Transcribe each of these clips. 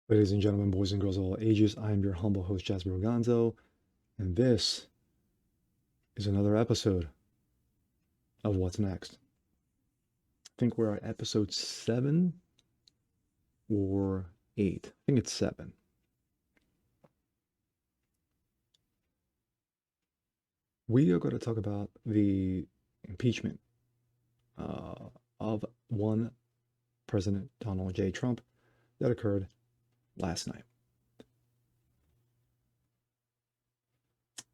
Ladies and gentlemen, boys and girls of all ages, I am your humble host, Jasper Gonzo, and this is another episode of What's Next. I think we're at episode 7 or 8. I think it's 7. We are going to talk about the impeachment of one President Donald J. Trump that occurred last night.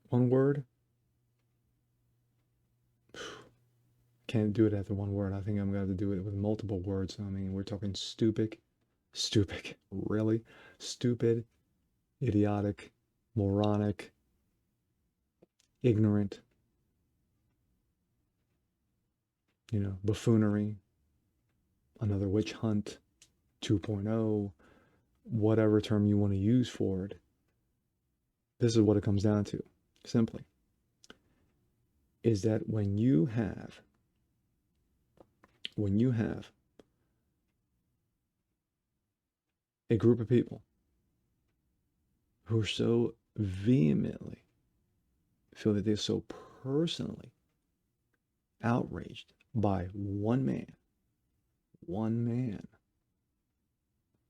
One word. Can't do it after one word. I think I'm going to have to do it with multiple words. I mean, we're talking stupid, really, stupid, idiotic, moronic, ignorant, buffoonery, another witch hunt, 2.0, whatever term you want to use for it. This is what it comes down to, simply, is that when you have a group of people who are so vehemently feel that they're so personally outraged by one man,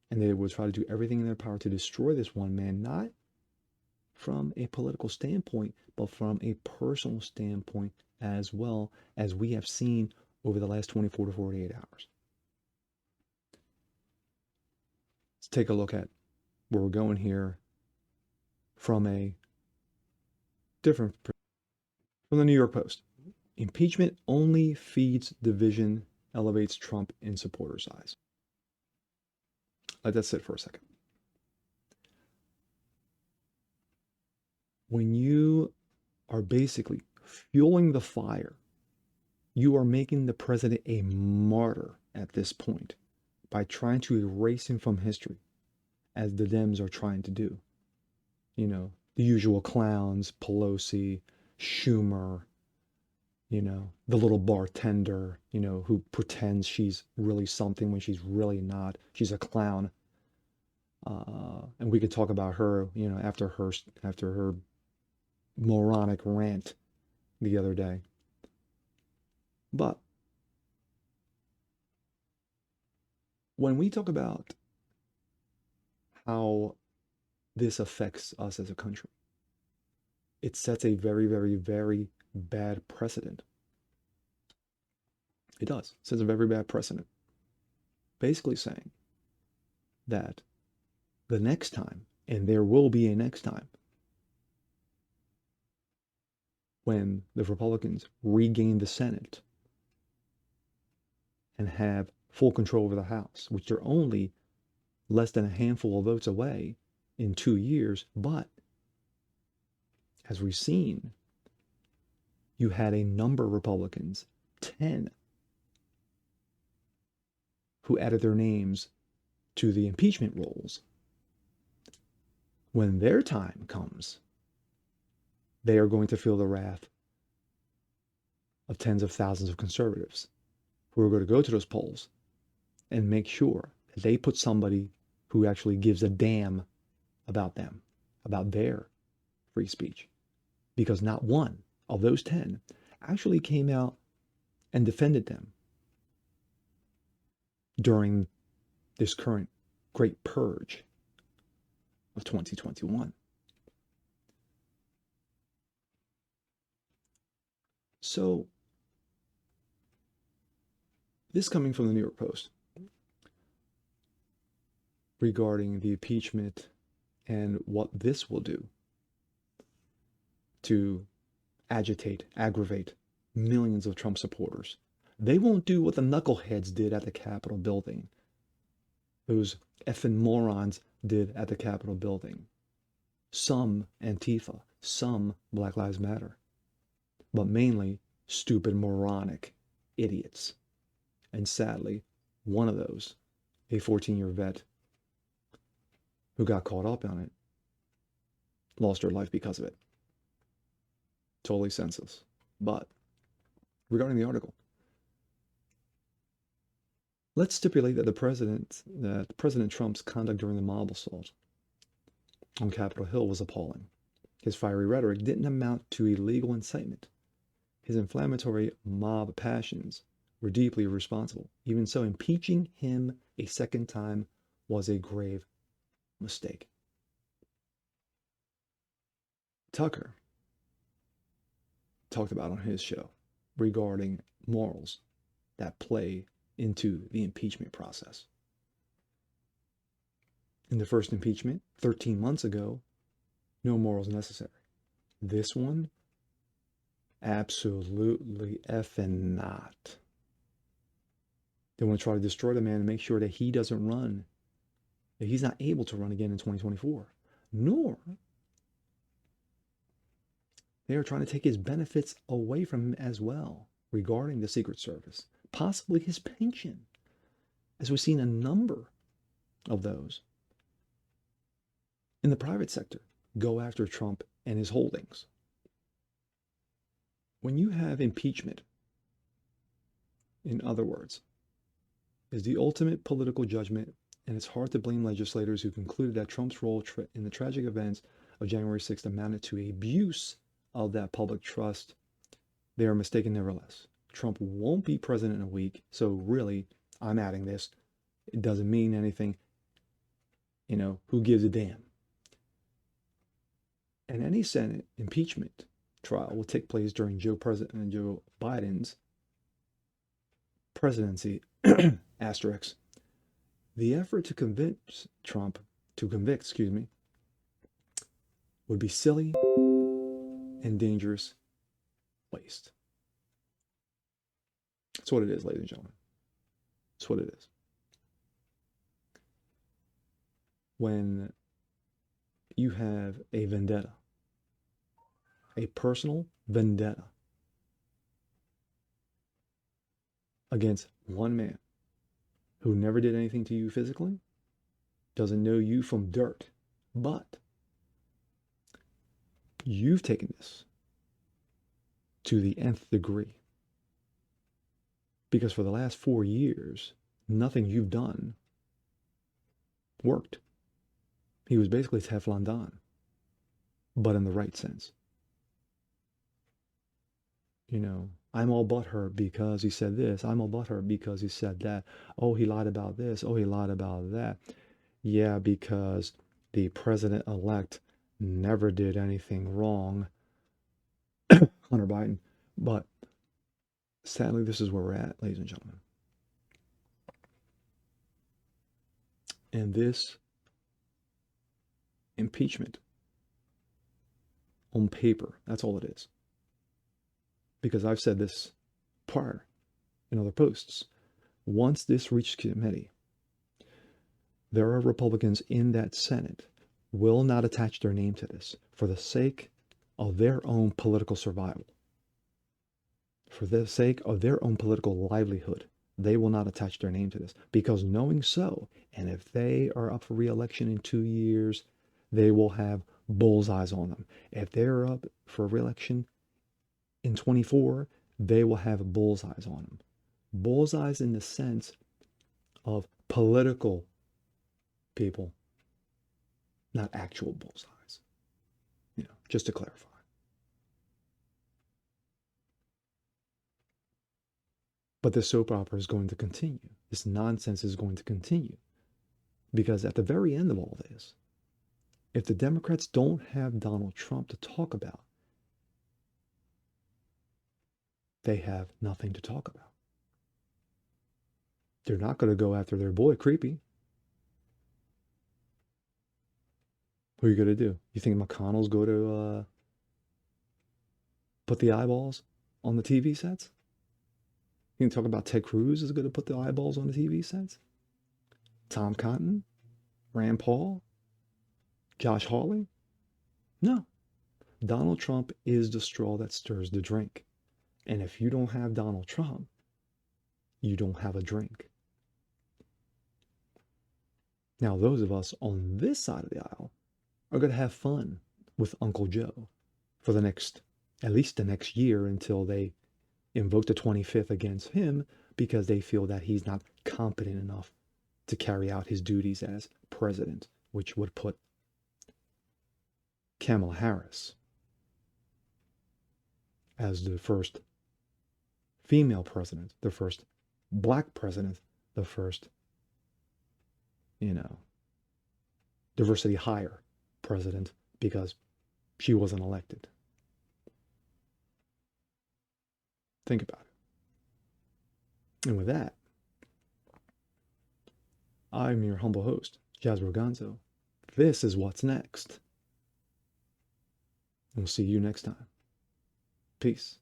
and they would try to do everything in their power to destroy this one man, not from a political standpoint, but from a personal standpoint as well, as we have seen over the last 24 to 48 hours. Let's take a look at where we're going here from a different, from the New York Post. Impeachment only feeds division, elevates Trump in supporters' eyes. Let that sit for a second. When you are basically fueling the fire, you are making the president a martyr at this point by trying to erase him from history, as the DEMS are trying to do. The usual clowns, Pelosi, Schumer, the little bartender, who pretends she's really something when she's really not. She's a clown. And we could talk about her, after her moronic rant the other day. But when we talk about how this affects us as a country, it sets a very, very, very bad precedent. It does. It sets a very bad precedent. Basically saying that the next time, and there will be a next time, when the Republicans regain the Senate and have full control over the House, which they're only less than a handful of votes away in 2 years, but as we've seen, you had a number of Republicans, 10, who added their names to the impeachment rolls. When their time comes, they are going to feel the wrath of tens of thousands of conservatives who are going to go to those polls and make sure that they put somebody who actually gives a damn about them, about their free speech. Because not one of those 10 actually came out and defended them during this current great purge of 2021. So, this coming from the New York Post regarding the impeachment and what this will do to agitate, aggravate millions of Trump supporters. They won't do what the knuckleheads did at the Capitol building. Those effing morons did at the Capitol building. Some Antifa, some Black Lives Matter, but mainly stupid, moronic idiots. And sadly, one of those, a 14-year vet who got caught up on it, lost her life because of it. Totally senseless. But regarding the article, Let's stipulate that President Trump's conduct during the mob assault on Capitol Hill was appalling. His fiery rhetoric didn't amount to illegal incitement. His inflammatory mob passions were deeply irresponsible. Even so, impeaching him a second time was a grave mistake. Tucker talked about on his show regarding morals that play into the impeachment process. In the first impeachment, 13 months ago, no morals necessary. This one, absolutely effing not. They want to try to destroy the man and make sure that he doesn't run, that he's not able to run again in 2024. Nor they are trying to take his benefits away from him as well regarding the Secret Service, possibly his pension, as we've seen a number of those in the private sector go after Trump and his holdings. When you have impeachment, in other words, is the ultimate political judgment, and it's hard to blame legislators who concluded that Trump's role in the tragic events of January 6th amounted to abuse of that public trust. They are mistaken nevertheless. Trump won't be president in a week, so really, I'm adding this. It doesn't mean anything. You know, who gives a damn? And any Senate impeachment trial will take place during Joe Biden's presidency, asterisk. The effort to convince Trump, would be silly and dangerous waste. That's what it is, ladies and gentlemen. That's what it is. When you have a vendetta, a personal vendetta against one man who never did anything to you physically, doesn't know you from dirt, but you've taken this to the nth degree. Because for the last 4 years, nothing you've done worked. He was basically Teflon Don, but in the right sense. You know, I'm all butthurt because he said this. I'm all butthurt because he said that. Oh, he lied about this. Oh, he lied about that. Yeah, because the president-elect never did anything wrong, Hunter Biden. But sadly, this is where we're at, ladies and gentlemen. And this impeachment, on paper, that's all it is. Because I've said this prior in other posts. Once this reaches committee, there are Republicans in that Senate will not attach their name to this for the sake of their own political survival. For the sake of their own political livelihood, they will not attach their name to this. Because knowing so, and if they are up for re-election in 2 years, they will have bullseyes on them. If they're up for re-election in 24, they will have bullseyes on them. Bullseyes in the sense of political people, not actual bullseyes. You know, just to clarify. But this soap opera is going to continue. This nonsense is going to continue. Because at the very end of all this, if the Democrats don't have Donald Trump to talk about, they have nothing to talk about. They're not going to go after their boy, Creepy. Who are you going to do? You think McConnell's going to put the eyeballs on the TV sets? You can talk about Ted Cruz is going to put the eyeballs on the TV sets? Tom Cotton? Rand Paul? Josh Hawley? No. Donald Trump is the straw that stirs the drink. And if you don't have Donald Trump, you don't have a drink. Now, those of us on this side of the aisle are going to have fun with Uncle Joe for at least the next year until they invoke the 25th against him because they feel that he's not competent enough to carry out his duties as president, which would put Kamala Harris as the first female president, the first black president, the first, diversity hire president, because she wasn't elected. Think about it. And with that, I'm your humble host, Jasper Gonzo. This is what's next. We'll see you next time. Peace.